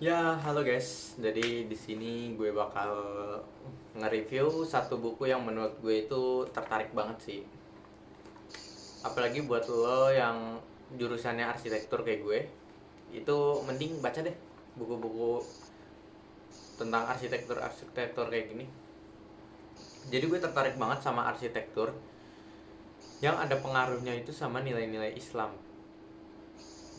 Ya, halo guys. Jadi di sini gue bakal nge-review satu buku yang menurut gue itu tertarik banget sih. Apalagi buat lo yang jurusannya arsitektur kayak gue, itu mending baca deh buku-buku tentang arsitektur kayak gini. Jadi gue tertarik banget sama arsitektur yang ada pengaruhnya itu sama nilai-nilai Islam.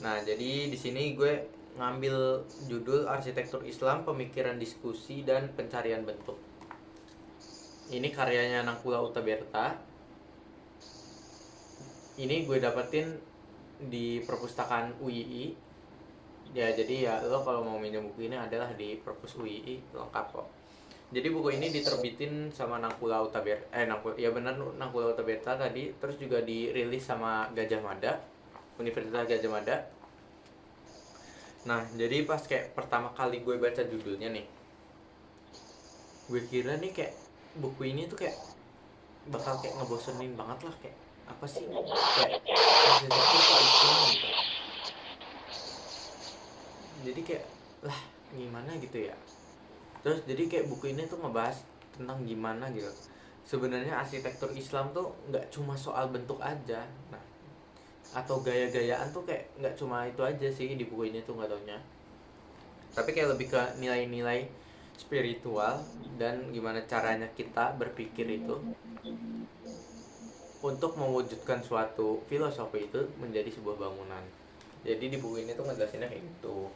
Nah, jadi di sini gue ngambil judul Arsitektur Islam, Pemikiran Diskusi dan Pencarian Bentuk. Ini karyanya Nangkula Utaberta. Ini gue dapetin di perpustakaan UII. Ya, jadi ya lo kalau mau minjem buku ini adalah di perpus UII, lengkap kok. Jadi buku ini diterbitin sama Nangkula Utaberta. Ya benar, Nangkula Utaberta tadi. Terus juga dirilis sama Gajah Mada, Universitas Gajah Mada. Nah, jadi pas kayak pertama kali gue baca judulnya nih, gue kira nih kayak buku ini tuh kayak bakal kayak ngebosenin banget lah, kayak apa sih, kayak arsitektur kok Islam gitu. Jadi kayak lah, gimana gitu ya. Terus jadi kayak buku ini tuh ngebahas tentang gimana gitu sebenarnya arsitektur Islam tuh nggak cuma soal bentuk aja. Nah, atau gaya-gayaan tuh kayak nggak cuma itu aja sih di buku ini tuh, nggak taunya, tapi kayak lebih ke nilai-nilai spiritual dan gimana caranya kita berpikir itu untuk mewujudkan suatu filosofi itu menjadi sebuah bangunan. Jadi di buku ini tuh ngejelasinnya kayak gitu.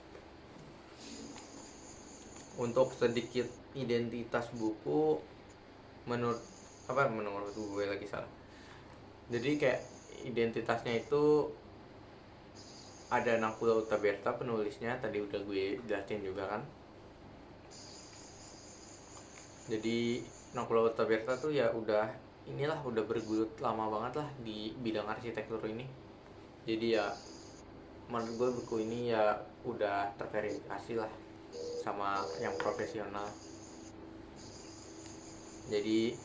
Untuk sedikit identitas buku, menurut menurut gue lagi salah. Jadi kayak identitasnya itu ada Nangkula Utaberta penulisnya, tadi udah gue jelasin juga kan. Jadi Nangkula Utaberta tuh ya udah bergelut lama banget lah di bidang arsitektur ini. Jadi ya menurut gue buku ini ya udah terverifikasi lah sama yang profesional. Jadi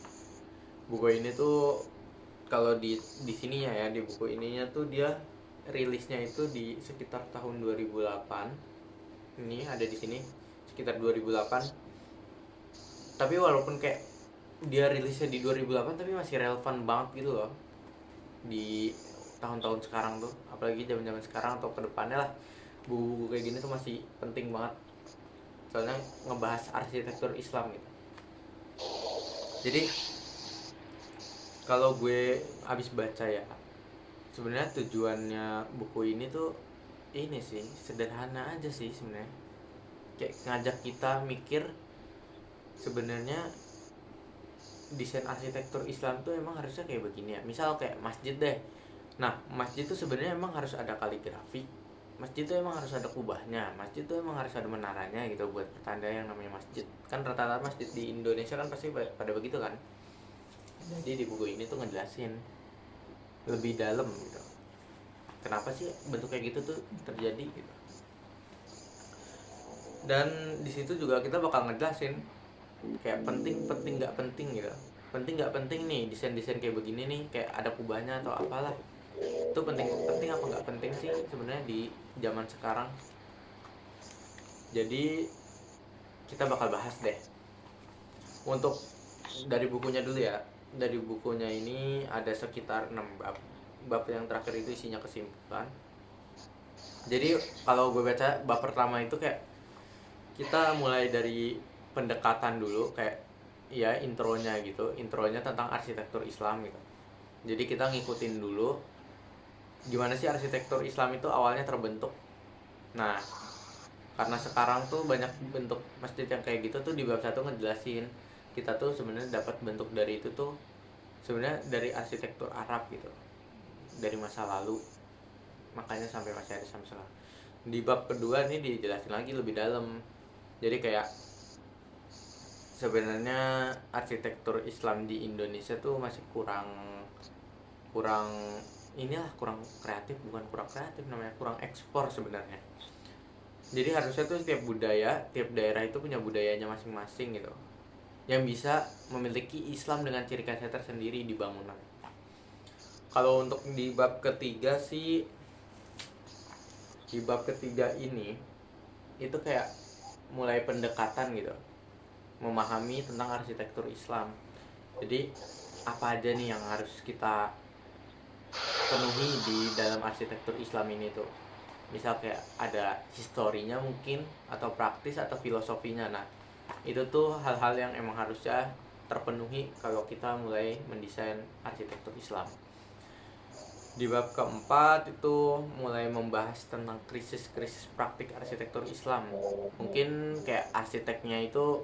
buku ini tuh kalau di sini ya di buku ininya tuh dia rilisnya itu di sekitar tahun 2008. Ini ada di sini sekitar 2008. Tapi walaupun kayak dia rilisnya di 2008 tapi masih relevan banget gitu loh di tahun-tahun sekarang tuh, apalagi zaman-zaman sekarang atau kedepannya lah, buku-buku kayak gini tuh masih penting banget soalnya ngebahas arsitektur Islam gitu. Jadi kalau gue habis baca ya, sebenarnya tujuannya buku ini tuh ini sih sederhana aja sih sebenarnya, kayak ngajak kita mikir sebenarnya desain arsitektur Islam tuh emang harusnya kayak begini ya. Misal kayak masjid deh. Nah, masjid tuh sebenarnya emang harus ada kaligrafi. Masjid tuh emang harus ada kubahnya. Masjid tuh emang harus ada menaranya gitu buat pertanda yang namanya masjid. Kan rata-rata masjid di Indonesia kan pasti pada begitu kan. Jadi di buku ini tuh ngejelasin lebih dalam gitu. Kenapa sih bentuk kayak gitu tuh terjadi gitu. Dan di situ juga kita bakal ngejelasin kayak penting nggak penting gitu. Penting nggak penting nih desain kayak begini nih, kayak ada kubahnya atau apalah, itu penting penting apa nggak penting sih sebenarnya di zaman sekarang. Jadi kita bakal bahas deh untuk dari bukunya dulu ya. Dari bukunya ini ada sekitar 6 bab. Bab yang terakhir itu isinya kesimpulan. Jadi kalau gue baca bab pertama itu kayak kita mulai dari pendekatan dulu, kayak ya intronya gitu, intronya tentang arsitektur Islam gitu. Jadi kita ngikutin dulu gimana sih arsitektur Islam itu awalnya terbentuk. Nah, karena sekarang tuh banyak bentuk masjid yang kayak gitu tuh, di bab satu ngejelasin kita tuh sebenarnya dapat bentuk dari itu tuh sebenarnya dari arsitektur Arab gitu, dari masa lalu, makanya sampai masih ada sampai sekarang. Di bab kedua nih dijelasin lagi lebih dalam. Jadi kayak sebenarnya arsitektur Islam di Indonesia tuh masih kurang kurang kurang kreatif, bukan kurang kreatif namanya, kurang ekspor sebenarnya. Jadi harusnya tuh tiap daerah itu punya budayanya masing-masing gitu, yang bisa memiliki Islam dengan ciri khasnya tersendiri di bangunan. Kalau untuk di bab ketiga sih, di bab ketiga ini itu kayak mulai pendekatan gitu, memahami tentang arsitektur Islam. Jadi apa aja nih yang harus kita penuhi di dalam arsitektur Islam ini tuh. Misal kayak ada historinya mungkin, atau praktis, atau filosofinya. Nah itu tuh hal-hal yang emang harusnya terpenuhi kalau kita mulai mendesain arsitektur Islam. Di bab keempat itu mulai membahas tentang krisis-krisis praktik arsitektur Islam. Mungkin kayak arsiteknya itu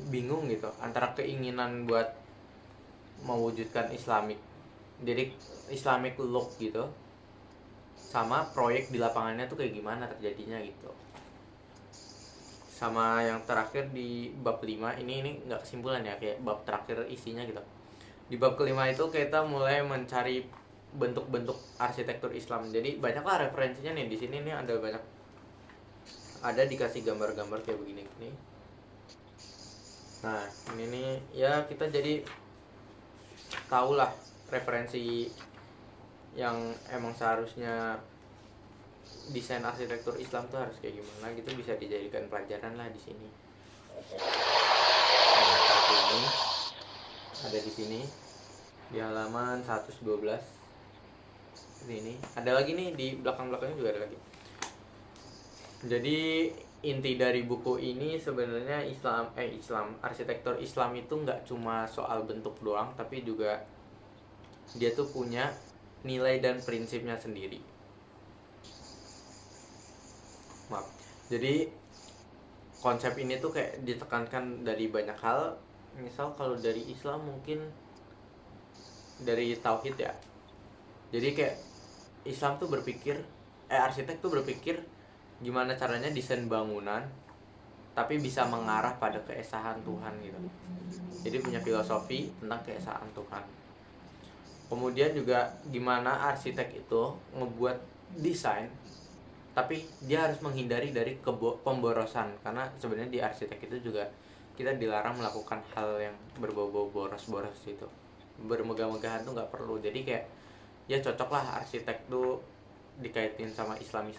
bingung gitu antara keinginan buat mewujudkan jadi Islamic look gitu, sama proyek di lapangannya tuh kayak gimana terjadinya gitu. Sama yang terakhir di bab 5 ini nggak kesimpulan ya, kayak bab terakhir isinya gitu. Di bab kelima itu kita mulai mencari bentuk-bentuk arsitektur Islam. Jadi banyaklah referensinya nih di sini nih, ada banyak, ada dikasih gambar-gambar kayak begini nih. Nah ini nih ya, kita jadi tahulah referensi yang emang seharusnya desain arsitektur Islam tuh harus kayak gimana gitu, bisa dijadikan pelajaran lah di sini. Nah, ini ada di sini di halaman 112. Ini ada lagi nih di belakang-belakangnya juga ada lagi. Jadi inti dari buku ini sebenarnya Islam arsitektur Islam itu nggak cuma soal bentuk doang, tapi juga dia tuh punya nilai dan prinsipnya sendiri. Maaf. Jadi konsep ini tuh kayak ditekankan dari banyak hal. Misal kalau dari Islam mungkin dari tauhid ya. Jadi kayak Islam tuh arsitek tuh berpikir gimana caranya desain bangunan tapi bisa mengarah pada keesaan Tuhan gitu. Jadi punya filosofi tentang keesaan Tuhan. Kemudian juga gimana arsitek itu ngebuat desain tapi dia harus menghindari dari pemborosan, karena sebenarnya di arsitek itu juga kita dilarang melakukan hal yang berbau-bau boros-boros itu. Bermegah-megahan tuh nggak perlu. Jadi kayak ya cocok lah arsitek tuh dikaitin sama Islam.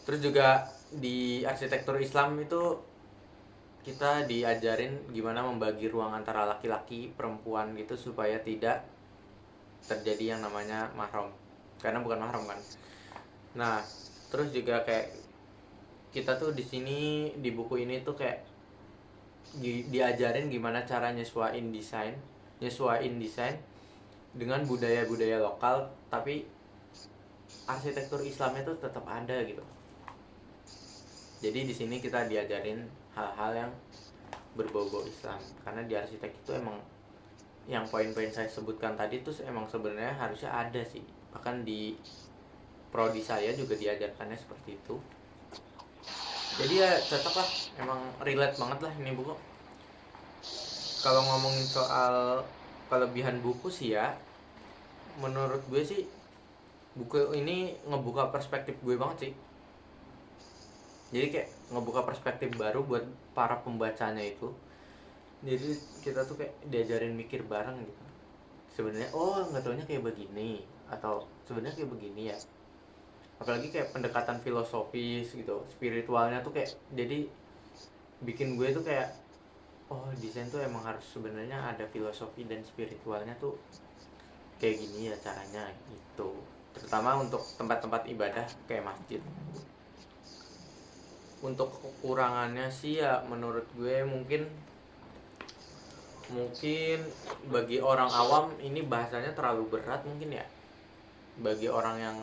Terus juga di arsitektur Islam itu kita diajarin gimana membagi ruang antara laki-laki perempuan gitu supaya tidak terjadi yang namanya mahram, karena bukan mahram kan. Nah terus juga kayak kita tuh di sini di buku ini tuh kayak diajarin gimana cara nyesuaiin desain dengan budaya-budaya lokal, tapi arsitektur Islamnya tuh tetap ada gitu. Jadi di sini kita diajarin hal-hal yang berbau-bau Islam, karena di arsitek itu emang yang poin-poin saya sebutkan tadi tuh emang sebenarnya harusnya ada sih. Bahkan di prodi saya juga diajarkannya seperti itu. Jadi ya cocok lah, emang relate banget lah ini buku. Kalau ngomongin soal kelebihan buku sih ya, menurut gue sih buku ini ngebuka perspektif gue banget sih. Jadi kayak ngebuka perspektif baru buat para pembacanya itu. Jadi kita tuh kayak diajarin mikir bareng gitu. Sebenarnya nggak taunya kayak begini, atau sebenarnya kayak begini ya. Apalagi kayak pendekatan filosofis gitu, spiritualnya tuh kayak jadi bikin gue tuh kayak desain tuh emang harus sebenarnya ada filosofi dan spiritualnya tuh kayak gini ya caranya gitu. Terutama untuk tempat-tempat ibadah kayak masjid. Untuk kekurangannya sih ya menurut gue mungkin bagi orang awam ini bahasanya terlalu berat mungkin ya. Bagi orang yang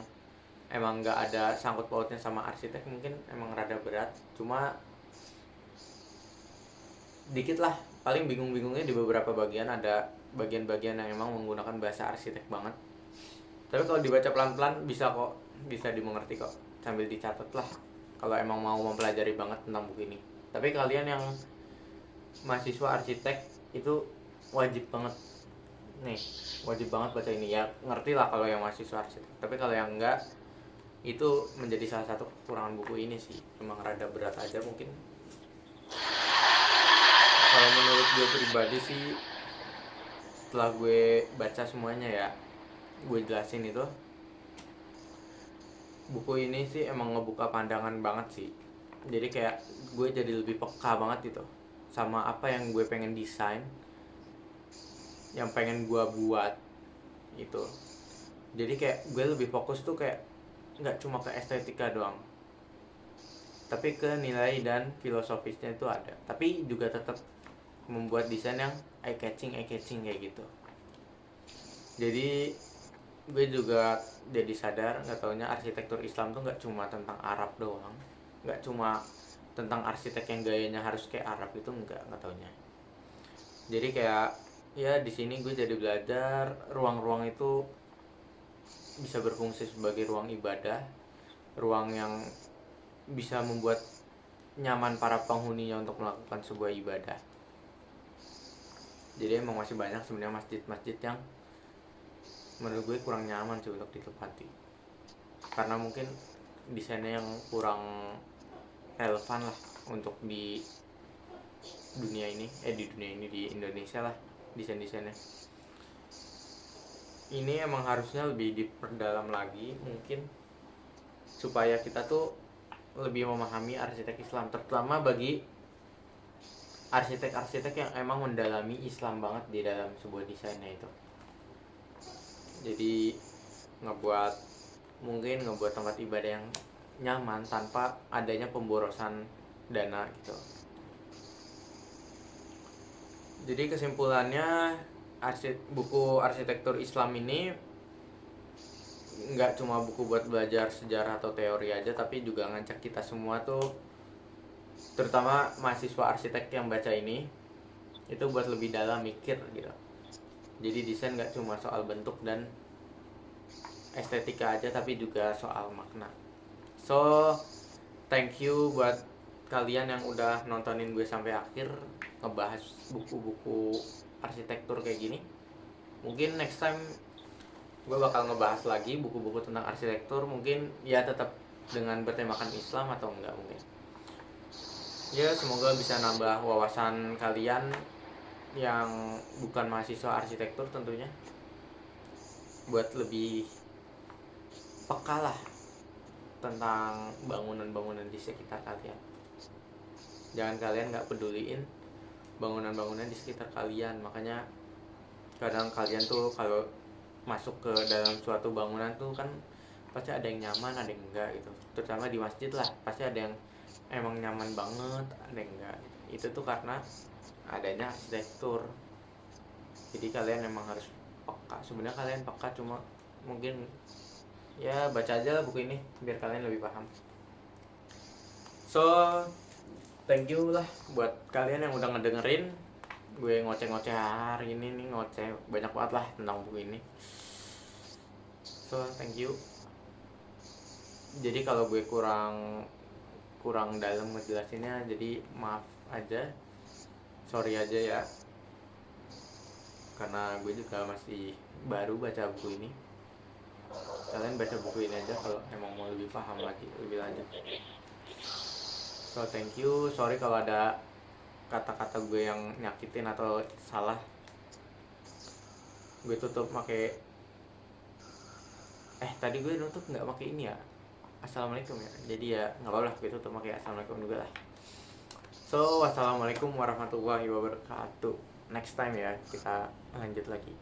emang nggak ada sangkut pautnya sama arsitek mungkin emang rada berat. Cuma dikit lah, paling bingung-bingungnya di beberapa bagian, ada bagian-bagian yang emang menggunakan bahasa arsitek banget. Tapi kalau dibaca pelan-pelan bisa dimengerti kok, sambil dicatat lah kalau emang mau mempelajari banget tentang buku ini. Tapi kalian yang mahasiswa arsitek itu wajib banget baca ini ya. Ngerti lah kalau yang mahasiswa arsitek, tapi kalau yang enggak, itu menjadi salah satu kekurangan buku ini sih, emang rada berat aja mungkin. Kalau menurut gue pribadi sih, setelah gue baca semuanya ya, gue jelasin itu, buku ini sih emang ngebuka pandangan banget sih. Jadi kayak gue jadi lebih peka banget gitu sama apa yang gue pengen desain, yang pengen gue buat gitu. Jadi kayak gue lebih fokus tuh kayak nggak cuma ke estetika doang, tapi ke nilai dan filosofisnya itu ada. Tapi juga tetap membuat desain yang eye catching kayak gitu. Jadi gue juga jadi sadar nggak taunya arsitektur Islam tuh nggak cuma tentang Arab doang, nggak cuma tentang arsitek yang gayanya harus kayak Arab, itu nggak taunya. Jadi kayak ya di sini gue jadi belajar ruang-ruang itu bisa berfungsi sebagai ruang ibadah, ruang yang bisa membuat nyaman para penghuninya untuk melakukan sebuah ibadah. Jadi emang masih banyak sebenarnya masjid-masjid yang menurut gue kurang nyaman sih untuk ditempati, karena mungkin desainnya yang kurang relevan lah untuk di dunia ini, di Indonesia lah desain-desainnya. Ini emang harusnya lebih diperdalam lagi mungkin, supaya kita tuh lebih memahami arsitek Islam, terutama bagi arsitek-arsitek yang emang mendalami Islam banget di dalam sebuah desainnya itu. Jadi ngebuat tempat ibadah yang nyaman tanpa adanya pemborosan dana gitu. Jadi kesimpulannya, buku arsitektur Islam ini nggak cuma buku buat belajar sejarah atau teori aja, tapi juga ngajak kita semua tuh, terutama mahasiswa arsitek yang baca ini, itu buat lebih dalam mikir gitu. Jadi desain nggak cuma soal bentuk dan estetika aja, tapi juga soal makna. So, thank you buat kalian yang udah nontonin gue sampai akhir ngebahas buku-buku arsitektur kayak gini. Mungkin next time gue bakal ngebahas lagi buku-buku tentang arsitektur, mungkin ya tetap dengan bertemakan Islam atau enggak mungkin. Ya semoga bisa nambah wawasan kalian yang bukan mahasiswa arsitektur tentunya, buat lebih peka lah tentang bangunan-bangunan di sekitar kalian. Jangan kalian nggak peduliin bangunan-bangunan di sekitar kalian. Makanya kadang kalian tuh kalau masuk ke dalam suatu bangunan tuh kan pasti ada yang nyaman, ada yang enggak gitu. Terutama di masjid lah, pasti ada yang emang nyaman banget, ada yang enggak. Itu tuh karena adanya arsitektur. Jadi kalian emang harus peka. Sebenarnya kalian peka, cuma mungkin ya baca aja lah buku ini biar kalian lebih paham. So, thank you lah buat kalian yang udah ngedengerin gue ngoceh-ngoceh hari ini nih, ngoceh banyak banget lah tentang buku ini. So, thank you. Jadi kalau gue kurang dalam ngejelasinnya, jadi maaf aja, sorry aja ya, karena gue juga masih baru baca buku ini. Kalian baca buku ini aja kalau emang mau lebih paham lagi, lebih lanjut. So thank you, sorry kalau ada kata-kata gue yang nyakitin atau salah. Gue tutup pakai tadi gue nutup nggak pakai ini ya, assalamualaikum ya. Jadi ya nggak apa-apa, gue tutup pakai assalamualaikum juga lah. So wassalamualaikum warahmatullahi wabarakatuh. Next time ya kita lanjut lagi.